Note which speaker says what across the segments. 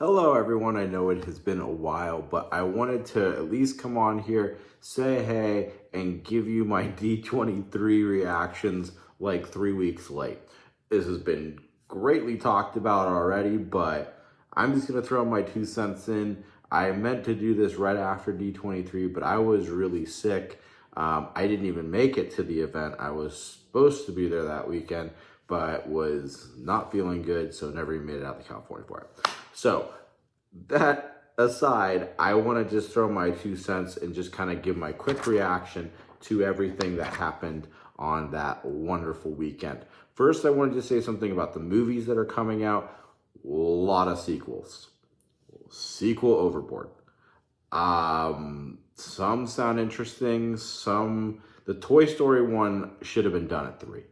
Speaker 1: Hello, everyone. I know it has been a while, but I wanted to at least come on here, say hey, and give you my D23 reactions like 3 weeks late. This has been greatly talked about already, but I'm just going to throw my 2 cents in. I meant to do this right after D23, but I was really sick. I didn't even make it to the event. I was supposed to be there that weekend, but was not feeling good, so never even made it out to California for it. So that aside, I want to just throw my 2 cents and just kind of give my quick reaction to everything that happened on that wonderful weekend. First, I wanted to say something about the movies that are coming out. A lot of sequels. Sequel overboard. Some sound interesting. The Toy Story one should have been done at 3.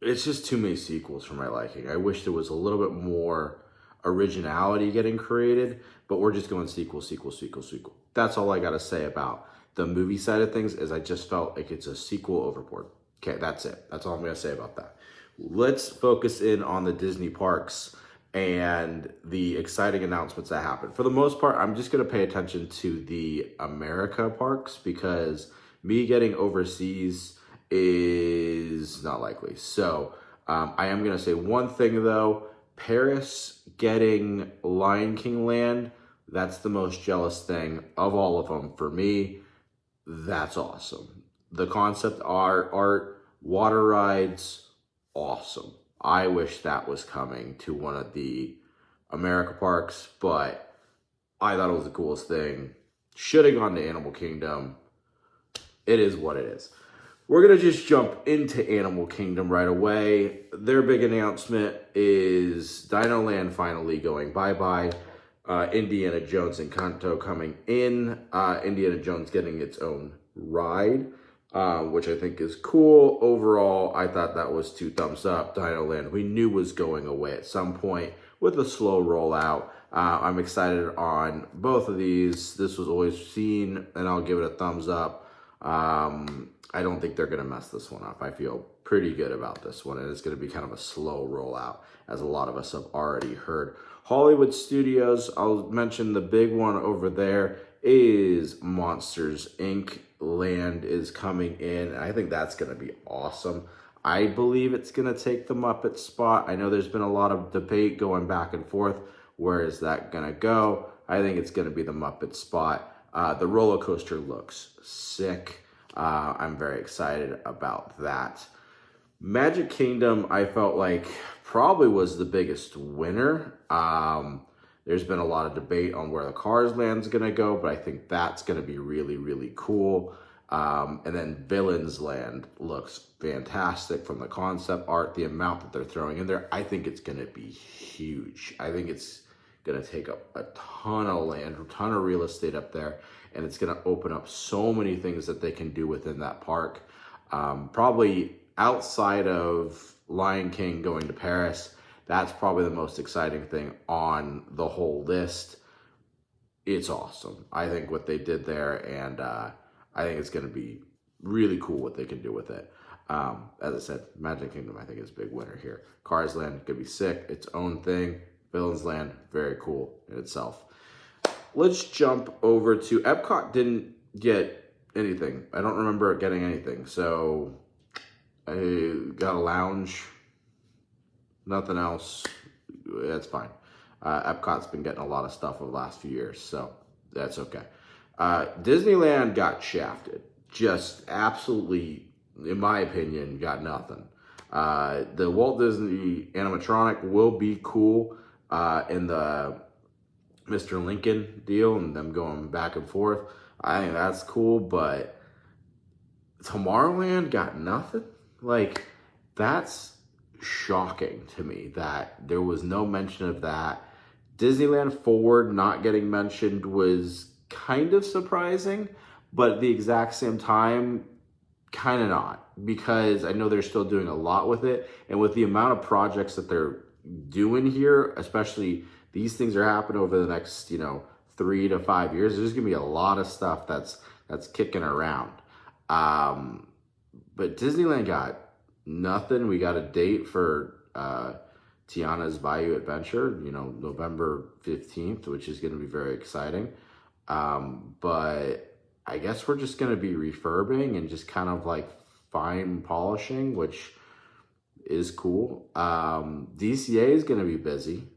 Speaker 1: It's just too many sequels for my liking. I wish there was a little bit more originality getting created, but we're just going sequel. That's all I got to say about the movie side of things, is I just felt like it's a sequel overboard. Okay, that's it. That's all I'm going to say about that. Let's focus in on the Disney parks and the exciting announcements that happened. For the most part, I'm just going to pay attention to the America parks, because me getting overseas is not likely. So I am going to say one thing though. Paris getting Lion King land, that's the most jealous thing of all of them for me. That's awesome. The concept art, water rides, awesome. I wish that was coming to one of the America parks, but I thought it was the coolest thing. Should have gone to Animal Kingdom. It is what it is. We're going to just jump into Animal Kingdom right away. Their big announcement is Dino Land finally going bye-bye. Indiana Jones and Encanto coming in. Indiana Jones getting its own ride, which I think is cool. Overall, I thought that was 2 thumbs up. Dino Land, we knew was going away at some point with a slow rollout. I'm excited on both of these. This was always seen, and I'll give it a thumbs up. I don't think they're going to mess this one up. I feel pretty good about this one, and it's going to be kind of a slow rollout, as a lot of us have already heard. Hollywood Studios, I'll mention the big one over there is Monsters, Inc. Land is coming in. I think that's going to be awesome. I believe it's going to take the Muppet spot. I know there's been a lot of debate going back and forth. Where is that going to go? I think it's going to be the Muppet spot. The roller coaster looks sick. I'm very excited about that. Magic Kingdom, I felt like probably was the biggest winner. There's been a lot of debate on where the Cars Land's going to go, but I think that's going to be really, really cool. And then Villains Land looks fantastic from the concept art, the amount that they're throwing in there. I think it's going to be huge. I think it's going to take up a ton of land, a ton of real estate up there, and it's going to open up so many things that they can do within that park. Probably outside of Lion King going to Paris, that's probably the most exciting thing on the whole list. It's awesome. I think what they did there, and I think it's going to be really cool what they can do with it. As I said, Magic Kingdom, I think, is a big winner here. Cars Land could be sick, its own thing. Villains Land, very cool in itself. Let's jump over to Epcot. Didn't get anything. I don't remember getting anything. So I got a lounge. Nothing else. That's fine. Epcot's been getting a lot of stuff over the last few years, so that's okay. Disneyland got shafted. Just absolutely, in my opinion, got nothing. The Walt Disney animatronic will be cool in the Mr. Lincoln deal and them going back and forth. I think that's cool, but Tomorrowland got nothing? Like, that's shocking to me that there was no mention of that. Disneyland Forward not getting mentioned was kind of surprising, but at the exact same time, kind of not, because I know they're still doing a lot with it, and with the amount of projects that they're doing here, especially these things are happening over the next 3 to 5 years, there's gonna be a lot of stuff that's kicking around. But Disneyland got nothing. We got a date for Tiana's Bayou Adventure, you know, November 15th, which is going to be very exciting. But I guess we're just going to be refurbing and just kind of like fine polishing, which is cool. DCA is going to be busy.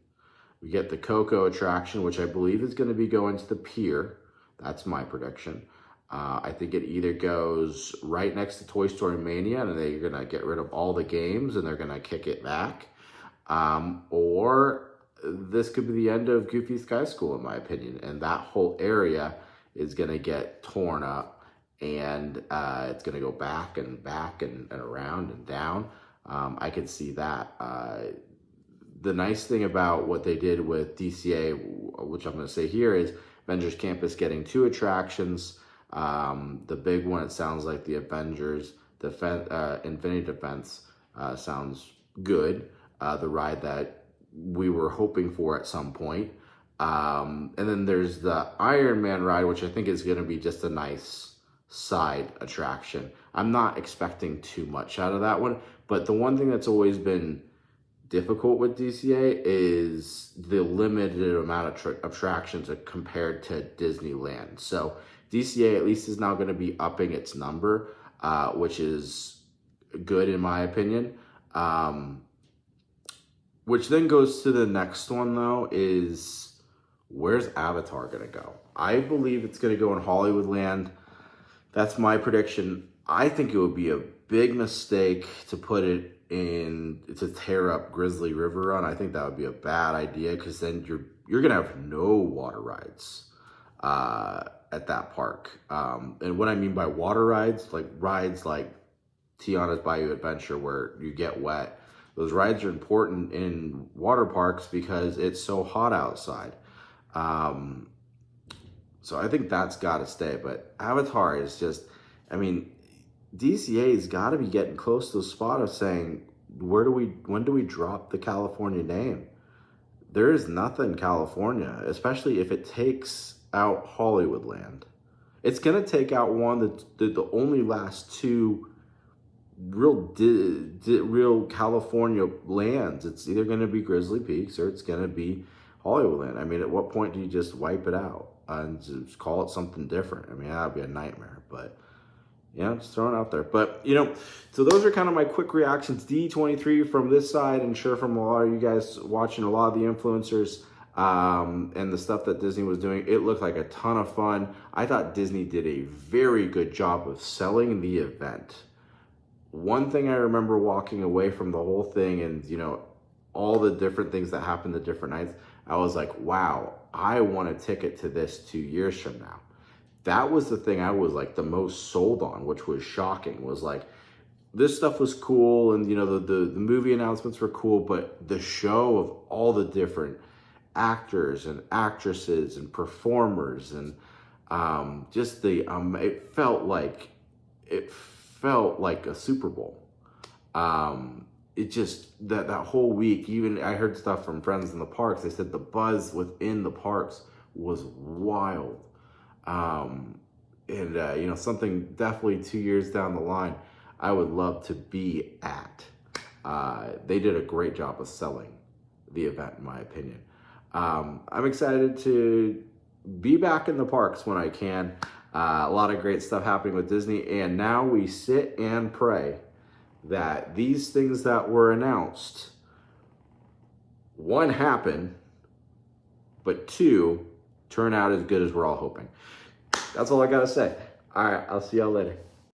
Speaker 1: We get the Coco attraction, which I believe is going to be going to the pier. That's my prediction. I think it either goes right next to Toy Story Mania and they're going to get rid of all the games and they're going to kick it back. Or this could be the end of Goofy Sky School, in my opinion. And that whole area is going to get torn up and it's going to go back and around and down. I could see that. The nice thing about what they did with DCA, which I'm going to say here, is Avengers Campus getting 2 attractions. The big one, it sounds like the Avengers Infinity Defense sounds good. The ride that we were hoping for at some point. And then there's the Iron Man ride, which I think is going to be just a nice side attraction. I'm not expecting too much out of that one, but the one thing that's always been difficult with DCA is the limited amount of attractions compared to Disneyland. So DCA at least is now going to be upping its number, which is good in my opinion. Which then goes to the next one though, is where's Avatar going to go? I believe it's going to go in Hollywoodland. That's my prediction. I think it would be a big mistake to put it to tear up Grizzly River Run. I think that would be a bad idea because then you're gonna have no water rides at that park. And what I mean by water rides like Tiana's Bayou Adventure where you get wet. Those rides are important in water parks because it's so hot outside. So I think that's got to stay. But Avatar is just, I mean, DCA's got to be getting close to the spot of saying, when do we drop the California name? There is nothing California, especially if it takes out Hollywoodland. It's going to take out one that the only last 2 real California lands. It's either going to be Grizzly Peaks or it's going to be Hollywoodland. I mean, at what point do you just wipe it out and just call it something different? I mean, that would be a nightmare, but yeah, just throwing it out there. But, you know, so those are kind of my quick reactions. D23 from this side, and sure from a lot of you guys watching, a lot of the influencers and the stuff that Disney was doing. It looked like a ton of fun. I thought Disney did a very good job of selling the event. One thing I remember walking away from the whole thing and, you know, all the different things that happened the different nights, I was like, wow, I want a ticket to this 2 years from now. That was the thing I was like the most sold on, which was shocking, was like, this stuff was cool. And, you know, the movie announcements were cool, but the show of all the different actors and actresses and performers and just it felt like a Super Bowl. It just, that whole week, even I heard stuff from friends in the parks. They said the buzz within the parks was wild. You know, something definitely 2 years down the line, I would love to be at. They did a great job of selling the event, in my opinion. I'm excited to be back in the parks when I can. A lot of great stuff happening with Disney, and now we sit and pray that these things that were announced, 1, happen, but 2, turn out as good as we're all hoping. That's all I gotta say. All right, I'll see y'all later.